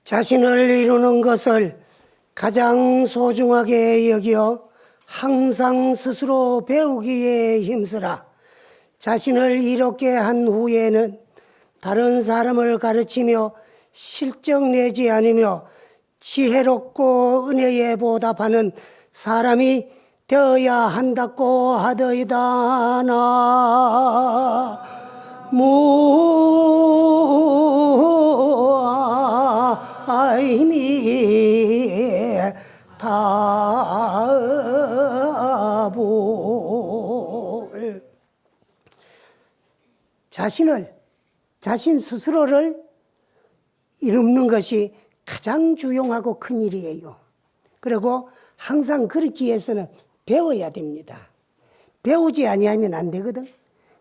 자신을 이루는 것을 가장 소중하게 여겨 항상 스스로 배우기에 힘쓰라. 자신을 이롭게 한 후에는 다른 사람을 가르치며 실적 내지 않으며 지혜롭고 은혜에 보답하는 사람이 되어야 한다고 하더이다. 무아이미 다볼 자신 스스로를 이루는 것이 가장 중요하고 큰 일이에요. 그리고 항상 그렇기 위해서는 배워야 됩니다. 배우지 아니하면 안 되거든.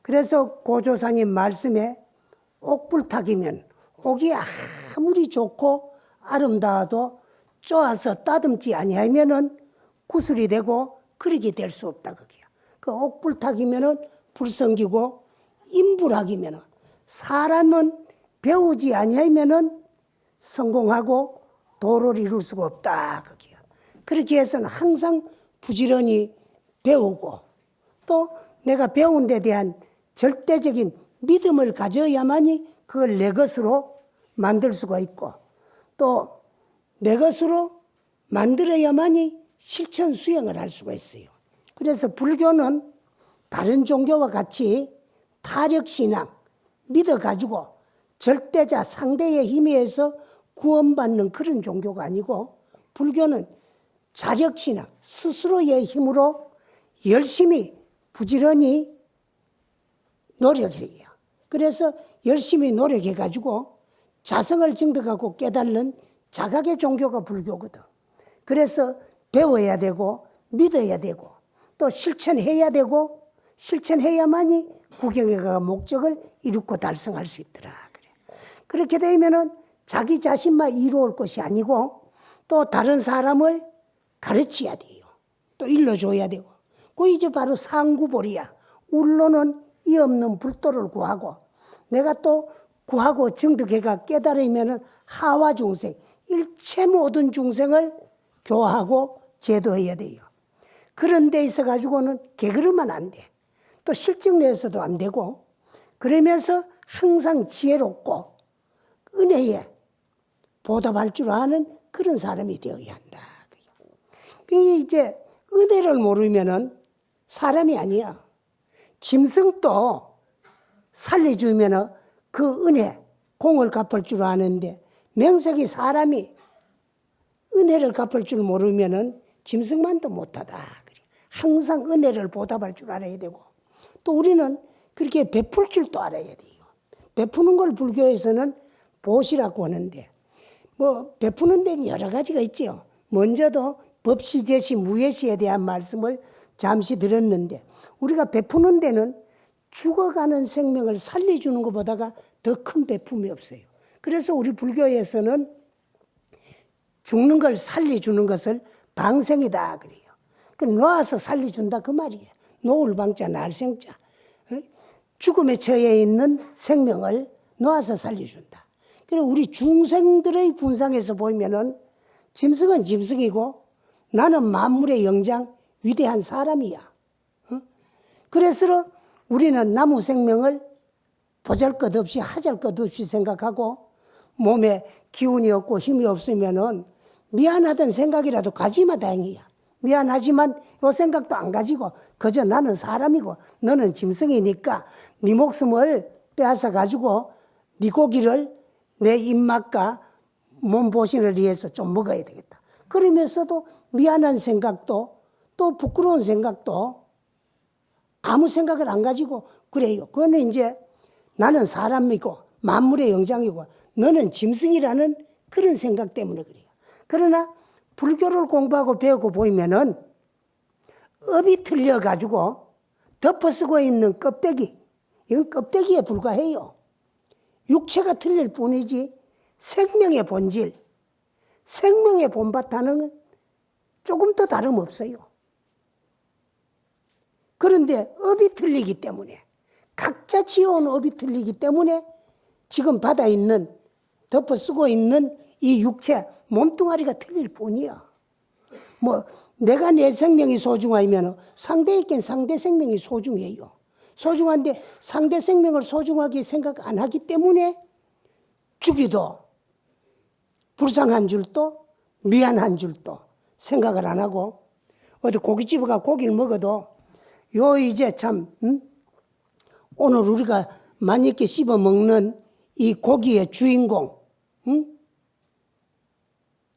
그래서 고조사님 말씀에 옥불탁이면 옥이 아무리 좋고 아름다워도 쪼아서 따듬지 아니하면은 구슬이 되고 그릇이 될 수 없다 그게요. 그 옥불탁이면은 불성기고 인불학이면은 사람은 배우지 아니하면은 성공하고 도를 이룰 수가 없다 그게요. 그렇게 해서는 항상 부지런히 배우고 또 내가 배운 데 대한 절대적인 믿음을 가져야만이 그걸 내 것으로 만들 수가 있고 또 내 것으로 만들어야만이 실천 수행을 할 수가 있어요. 그래서 불교는 다른 종교와 같이 타력신앙 믿어가지고 절대자 상대의 힘에 의해서 구원받는 그런 종교가 아니고 불교는 자력신앙 스스로의 힘으로 열심히 부지런히 노력해요. 그래서 열심히 노력해가지고 자성을 증득하고 깨달는 자각의 종교가 불교거든. 그래서 배워야 되고 믿어야 되고 또 실천해야 되고 실천해야만이 구경회가 목적을 이루고 달성할 수 있더라. 그렇게 되면은 자기 자신만 이루어올 것이 아니고 또 다른 사람을 가르쳐야 돼요. 또 일러줘야 되고. 그 이제 바로 상구보리야. 울로는 이 없는 불도를 구하고 내가 또 구하고 증득해가 깨달으면은 하와 중생, 일체 모든 중생을 교화하고 제도해야 돼요. 그런 데 있어 가지고는 게으르면 안 돼. 또 실증 내서도 안 되고 그러면서 항상 지혜롭고 은혜에 보답할 줄 아는 그런 사람이 되어야 한다. 그러니까 이제 은혜를 모르면은 사람이 아니야. 짐승도 살려주면은 그 은혜, 공을 갚을 줄 아는데 명색이 사람이 은혜를 갚을 줄 모르면은 짐승만도 못하다. 항상 은혜를 보답할 줄 알아야 되고 또 우리는 그렇게 베풀 줄도 알아야 돼요. 베푸는 걸 불교에서는 보시라고 하는데 뭐 베푸는 데는 여러 가지가 있지요. 먼저도 법시, 제시, 무예시에 대한 말씀을 잠시 드렸는데 우리가 베푸는 데는 죽어가는 생명을 살려주는 것보다가 더 큰 베품이 없어요. 그래서 우리 불교에서는 죽는 걸 살려주는 것을 방생이다 그래요. 그 놓아서 살려준다 그 말이에요. 놓을 방자 날생자. 죽음에 처해 있는 생명을 놓아서 살려준다. 그리고 우리 중생들의 분상에서 보면은 짐승은 짐승이고 나는 만물의 영장 위대한 사람이야. 그래서 우리는 나무 생명을 보잘것없이 하잘것없이 생각하고 몸에 기운이 없고 힘이 없으면은 미안하던 생각이라도 가지마 다행이야. 미안하지만 요 생각도 안 가지고 그저 나는 사람이고 너는 짐승이니까 네 목숨을 빼앗아 가지고 네 고기를 내 입맛과 몸보신을 위해서 좀 먹어야 되겠다. 그러면서도 미안한 생각도 또 부끄러운 생각도 아무 생각을 안 가지고 그래요. 그거는 이제 나는 사람이고 만물의 영장이고 너는 짐승이라는 그런 생각 때문에 그래요. 그러나 불교를 공부하고 배우고 보면은 업이 틀려가지고 덮어쓰고 있는 껍데기, 이건 껍데기에 불과해요. 육체가 틀릴 뿐이지 생명의 본질, 생명의 본바탕은 조금 더 다름없어요. 그런데 업이 틀리기 때문에 각자 지어온 업이 틀리기 때문에 지금 받아 있는 덮어쓰고 있는 이 육체, 몸뚱아리가 틀릴 뿐이야. 뭐 내가 내 생명이 소중하면 상대에겐 상대 생명이 소중해요. 소중한데 상대 생명을 소중하게 생각 안 하기 때문에 죽이도 불쌍한 줄도 미안한 줄도 생각을 안 하고 어디 고깃집에 가 고기를 먹어도 요 이제 참 오늘 우리가 맛있게 씹어 먹는 이 고기의 주인공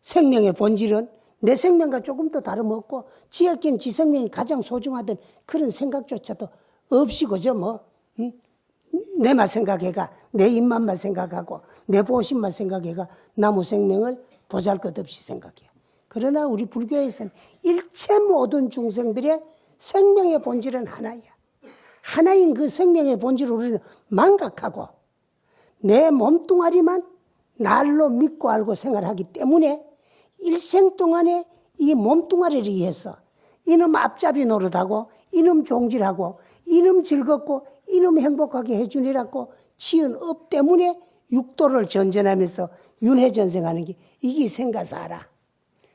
생명의 본질은 내 생명과 조금 더 다름없고 지었긴 지 생명이 가장 소중하던 그런 생각조차도 없이 그저 뭐 내만 생각해가 내 입맛만 생각하고 내 보신만 생각해가 나무 생명을 보잘것없이 생각해요. 그러나 우리 불교에서는 일체 모든 중생들의 생명의 본질은 하나야. 하나인 그 생명의 본질을 우리는 망각하고 내 몸뚱아리만 날로 믿고 알고 생활하기 때문에 일생 동안에 이 몸뚱아리를 위해서 이놈 앞잡이 노릇하고 이놈 종질하고 이놈 즐겁고 이놈 행복하게 해주니라고 지은 업 때문에 육도를 전전하면서 윤회전생하는 게 이게 생가사라.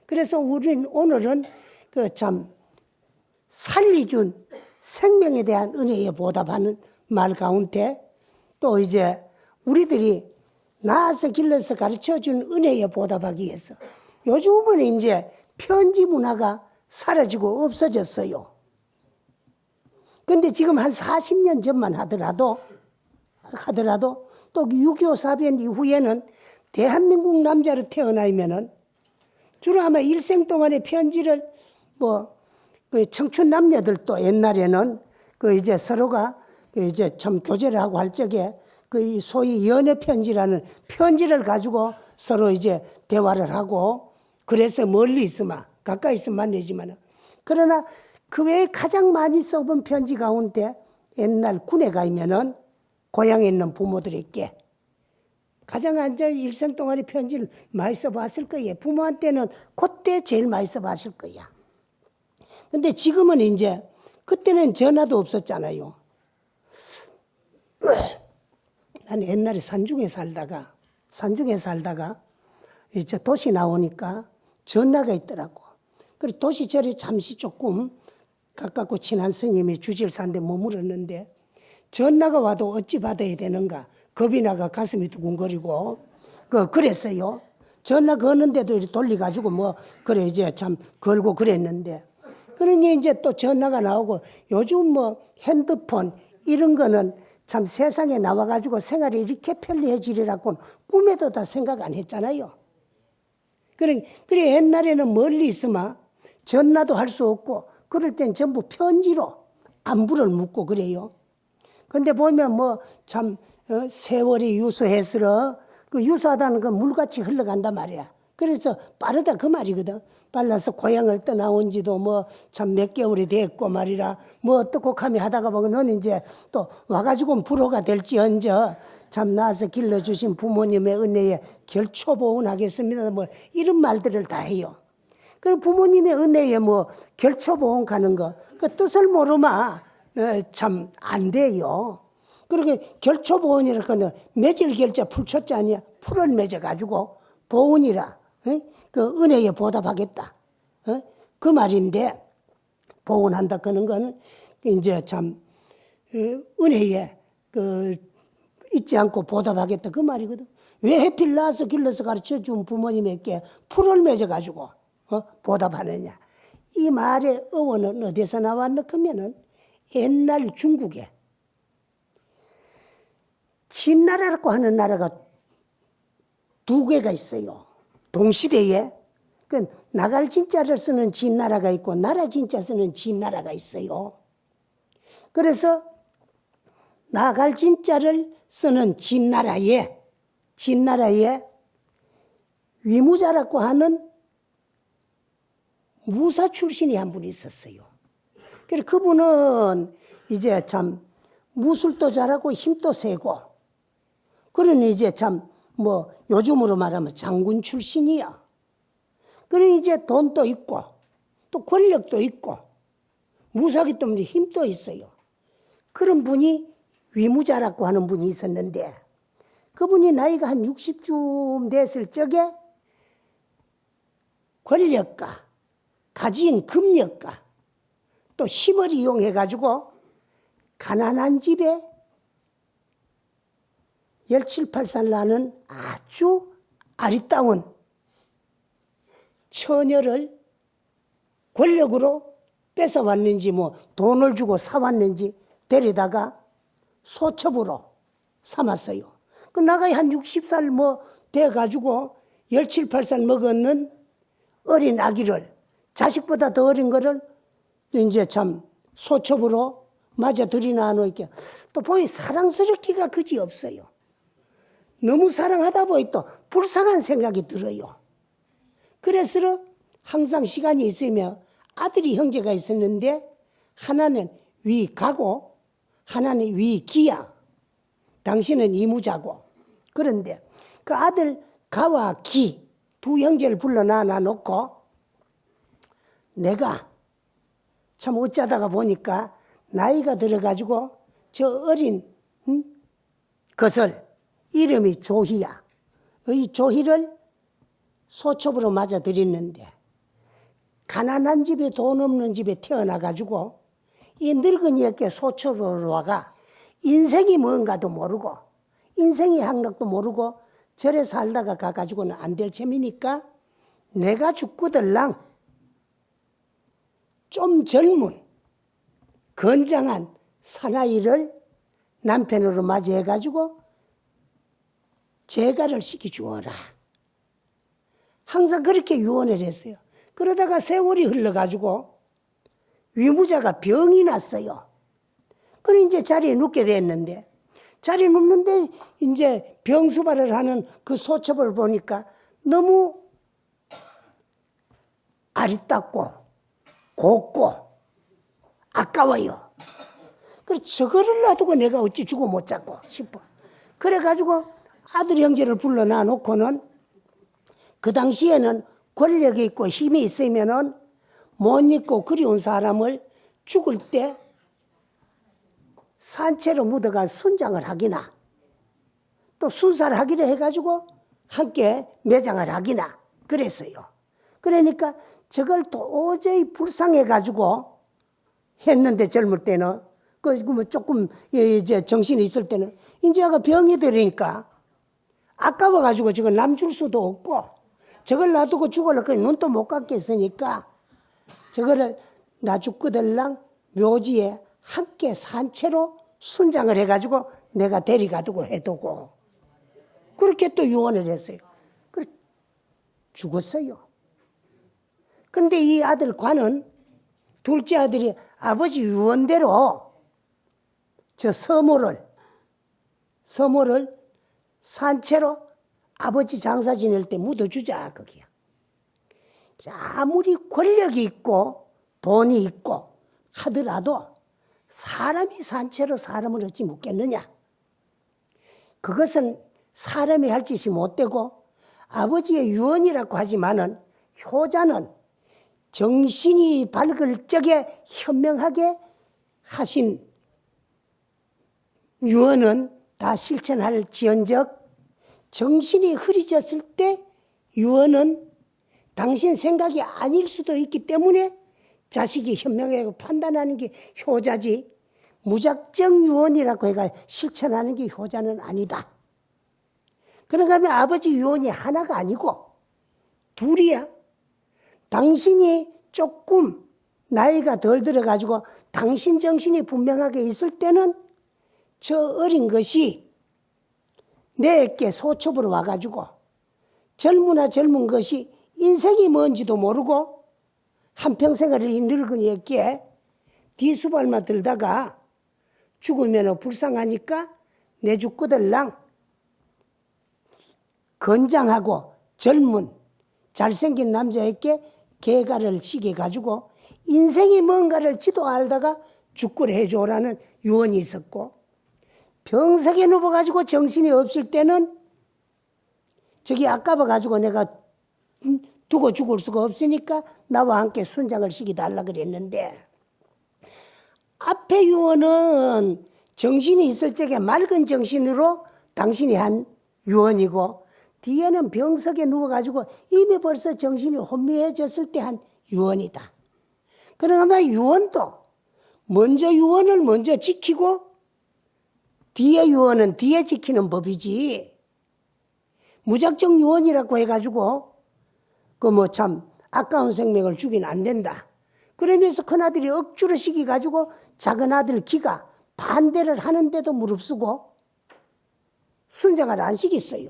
그래서 우리는 오늘은 그 참 살리준 생명에 대한 은혜에 보답하는 말 가운데 또 이제 우리들이 나아서 길러서 가르쳐준 은혜에 보답하기 위해서 요즘은 이제 편지 문화가 사라지고 없어졌어요. 근데 지금 한 40년 전만 하더라도 또 6.25 사변 이후에는 대한민국 남자로 태어나면은 주로 아마 일생 동안의 편지를 그 청춘 남녀들도 옛날에는 그 이제 서로가 그 이제 참 교제를 하고 할 적에 그 소위 연애 편지라는 편지를 가지고 서로 이제 대화를 하고 그래서 멀리 있으면 가까이 있으면 만나지만 그러나 그 외에 가장 많이 써본 편지 가운데 옛날 군에 가면은 고향에 있는 부모들에게 가장 앉아 일생 동안의 편지를 많이 써봤을 거예요. 부모한테는 그때 제일 많이 써봤을 거야. 근데 지금은 이제 그때는 전화도 없었잖아요. 나는 옛날에 산중에 살다가 이제 도시 나오니까 전화가 있더라고. 그래서 도시절에 잠시 조금 가깝고 친한 스님이 주질사인데 머물렀는데 전화가 와도 어찌 받아야 되는가 겁이 나가 가슴이 두근거리고 그랬어요. 전화 거는데도 이렇게 돌려가지고 그래 이제 참 걸고 그랬는데 그러니 이제 또 전화가 나오고 요즘 핸드폰 이런 거는 참 세상에 나와가지고 생활이 이렇게 편리해지리라고는 꿈에도 다 생각 안 했잖아요. 그래 옛날에는 멀리 있으면 전화도 할 수 없고 그럴 땐 전부 편지로 안부를 묻고 그래요. 근데 보면 참 세월이 유수해서 그 유수하다는 건 물같이 흘러간단 말이야. 그래서 빠르다 그 말이거든. 빨라서 고향을 떠나온 지도 참 몇 개월이 됐고 말이라 어떻고 하며 하다가 보면 너는 이제 또 와가지고 불호가 될지언정 참 나서 길러주신 부모님의 은혜에 결초보응하겠습니다. 이런 말들을 다 해요. 그 부모님의 은혜에 결초보응 가는 거 그 뜻을 모르면 참 안 돼요. 그리고 결초보은이라고 맺을 결자 풀초자 아니야. 풀을 맺어가지고 보은이라 그 은혜에 보답하겠다. 그 말인데 보은한다 그는 거는 이제 참 은혜에 잊지 않고 보답하겠다 그 말이거든. 왜 해필 낳아서 길러서 가르쳐준 부모님에게 풀을 맺어가지고 보답하느냐. 이 말의 어원은 어디서 나왔나 하면은 옛날 중국에 진나라라고 하는 나라가 두 개가 있어요. 동시대에 나갈 진자를 쓰는 진나라가 있고 나라 진자 쓰는 진나라가 있어요. 그래서 나갈 진자를 쓰는 진나라에 위무자라고 하는 무사 출신이 한 분이 있었어요. 그래서 그분은 이제 참 무술도 잘하고 힘도 세고 그러니 이제 참 요즘으로 말하면 장군 출신이야. 그래 이제 돈도 있고 또 권력도 있고 무사기 때문에 힘도 있어요. 그런 분이 위무자라고 하는 분이 있었는데 그분이 나이가 한 60쯤 됐을 적에 권력과 가진 금력과 또 힘을 이용해 가지고 가난한 집에 17, 8살 나는 아주 아리따운 처녀를 권력으로 뺏어왔는지 뭐 돈을 주고 사왔는지 데려다가 소첩으로 삼았어요. 그 나가야 한 60살 뭐 돼가지고 17, 8살 먹었는 어린 아기를 자식보다 더 어린 거를 이제 참 소첩으로 맞아 들이나 놓을게 또 보니 사랑스럽기가 그지 없어요. 너무 사랑하다 보니 또 불쌍한 생각이 들어요. 그래서 항상 시간이 있으면 아들이 형제가 있었는데 하나는 위가고 하나는 위기야. 당신은 이무자고. 그런데 그 아들 가와 기 두 형제를 불러놔 놓고 내가 참 어쩌다가 보니까 나이가 들어가지고 저 어린 것을 이름이 조희야. 이 조희를 소첩으로 맞아 들였는데 가난한 집에 돈 없는 집에 태어나가지고 이 늙은이에게 소첩으로 와가 인생이 뭔가도 모르고 인생의 항락도 모르고 절에 살다가 가가지고는 안 될 셈이니까 내가 죽고들랑 좀 젊은 건장한 사나이를 남편으로 맞이해가지고 재가를 시켜주어라. 항상 그렇게 유언을 했어요. 그러다가 세월이 흘러가지고 위무자가 병이 났어요. 그래 이제 자리에 눕게 됐는데 자리에 눕는데 이제 병수발을 하는 그 소첩을 보니까 너무 아리따고 곱고 아까워요. 그래 저거를 놔두고 내가 어찌 죽어 못 잡고 싶어. 그래가지고 아들 형제를 불러놔 놓고는 그 당시에는 권력이 있고 힘이 있으면은 못 잊고 그리운 사람을 죽을 때 산채로 묻어가 순장을 하기나 또 순사를 하기로 해가지고 함께 매장을 하기나 그랬어요. 그러니까 저걸 도저히 불쌍해가지고 했는데 젊을 때는 그 조금 이제 정신이 있을 때는 이제 아가 병이 들으니까 아까워가지고 저걸 남 줄 수도 없고 저걸 놔두고 죽으려고 눈도 못 감겠으니까 저거를 나 죽고들랑 묘지에 함께 산채로 순장을 해가지고 내가 데려가두고 해두고 그렇게 또 유언을 했어요. 그래 죽었어요. 근데 이 아들 관은 둘째 아들이 아버지 유언대로 저 서모를 산채로 아버지 장사 지낼 때 묻어주자 거기야. 아무리 권력이 있고 돈이 있고 하더라도 사람이 산채로 사람을 어찌 묻겠느냐. 그것은 사람이 할 짓이 못되고 아버지의 유언이라고 하지만은 효자는 정신이 밝을 적에 현명하게 하신 유언은 다 실천할 지언적 정신이 흐려졌을 때 유언은 당신 생각이 아닐 수도 있기 때문에 자식이 현명하게 판단하는 게 효자지 무작정 유언이라고 해가 실천하는 게 효자는 아니다. 그런가 하면 아버지 유언이 하나가 아니고 둘이야. 당신이 조금 나이가 덜 들어가지고 당신 정신이 분명하게 있을 때는 저 어린 것이 내게 소첩으로 와가지고 젊은 것이 인생이 뭔지도 모르고 한평생을 이 늙은이에게 뒤수발만 들다가 죽으면 불쌍하니까 내 죽고들랑 건장하고 젊은 잘생긴 남자에게 개가를 시켜가지고 인생이 뭔가를 지도 알다가 죽고를 해줘라는 유언이 있었고 병석에 누워가지고 정신이 없을 때는 저기 아까워가지고 내가 두고 죽을 수가 없으니까 나와 함께 순장을 시켜달라 그랬는데 앞에 유언은 정신이 있을 적에 맑은 정신으로 당신이 한 유언이고 뒤에는 병석에 누워가지고 이미 벌써 정신이 혼미해졌을 때 한 유언이다. 그러나 유언도 먼저 유언을 먼저 지키고 뒤에 유언은 뒤에 지키는 법이지. 무작정 유언이라고 해가지고 그 뭐 참 아까운 생명을 죽이면 안 된다. 그러면서 큰아들이 억지로 시켜가지고 작은 아들 기가 반대를 하는데도 무릅쓰고 순장을 안 시켰어요.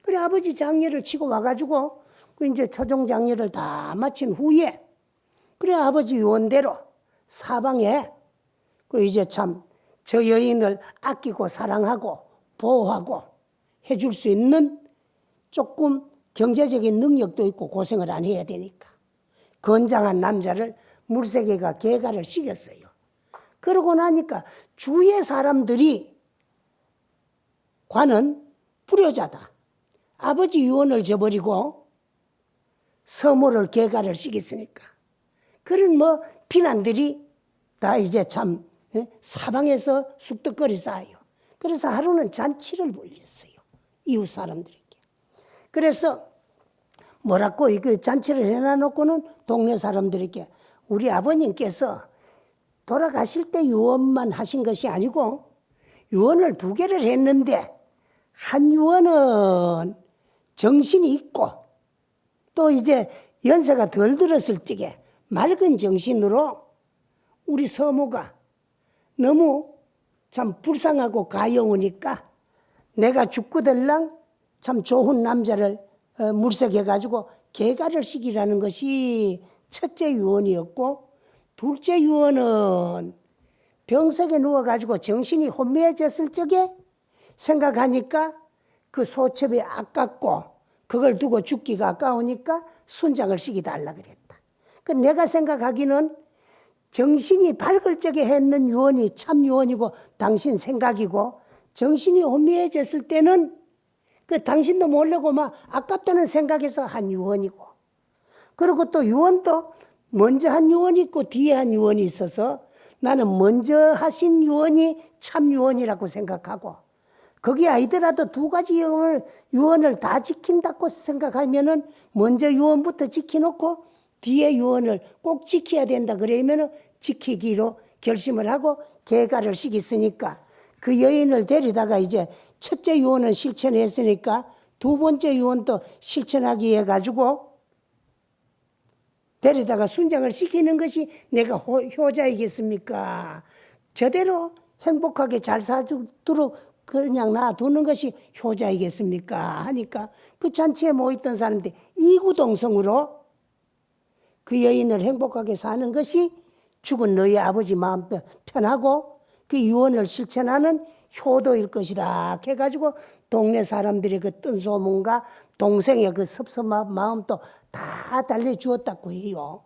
그래 아버지 장례를 치고 와가지고 그 이제 초종 장례를 다 마친 후에 그래 아버지 유언대로 사방에 그 이제 참 저 여인을 아끼고 사랑하고 보호하고 해줄 수 있는 조금 경제적인 능력도 있고 고생을 안 해야 되니까 건장한 남자를 물세계가 계가를 시켰어요. 그러고 나니까 주위의 사람들이 관은 불효자다. 아버지 유언을 저버리고 서모를 계가를 시켰으니까 그런 뭐 비난들이 다 이제 참 사방에서 쑥덕거리 쌓아요. 그래서 하루는 잔치를 벌였어요. 이웃 사람들에게. 그래서 뭐라고 이거 잔치를 해놔놓고는 동네 사람들에게 우리 아버님께서 돌아가실 때 유언만 하신 것이 아니고 유언을 2개를 했는데 한 유언은 정신이 있고 또 이제 연세가 덜 들었을 적에 맑은 정신으로 우리 서모가 너무 참 불쌍하고 가여우니까 내가 죽고들랑 참 좋은 남자를 물색해가지고 계가를 시키라는 것이 첫째 유언이었고 둘째 유언은 병석에 누워가지고 정신이 혼미해졌을 적에 생각하니까 그 소첩이 아깝고 그걸 두고 죽기가 아까우니까 순장을 시켜달라 그랬다. 그 내가 생각하기는 정신이 밝을 적에 했는 유언이 참 유언이고 당신 생각이고 정신이 혼미해졌을 때는 그 당신도 모르고 막 아깝다는 생각에서 한 유언이고 그리고 또 유언도 먼저 한 유언이 있고 뒤에 한 유언이 있어서 나는 먼저 하신 유언이 참 유언이라고 생각하고 거기 아니더라도 2가지 유언을 다 지킨다고 생각하면은 먼저 유언부터 지켜놓고 뒤에 유언을 꼭 지켜야 된다 그러면은 지키기로 결심을 하고 계가를 시켰으니까 그 여인을 데리다가 이제 첫째 유언은 실천했으니까 2번째 유언도 실천하기 위해 가지고 데리다가 순장을 시키는 것이 내가 효자이겠습니까? 저대로 행복하게 잘 사도록 그냥 놔두는 것이 효자이겠습니까? 하니까 그 잔치에 모였던 사람들이 이구동성으로 그 여인을 행복하게 사는 것이 죽은 너희 아버지 마음 편하고 그 유언을 실천하는 효도일 것이다 해가지고 동네 사람들의 그 뜬소문과 동생의 그 섭섭한 마음도 다 달래주었다고 해요.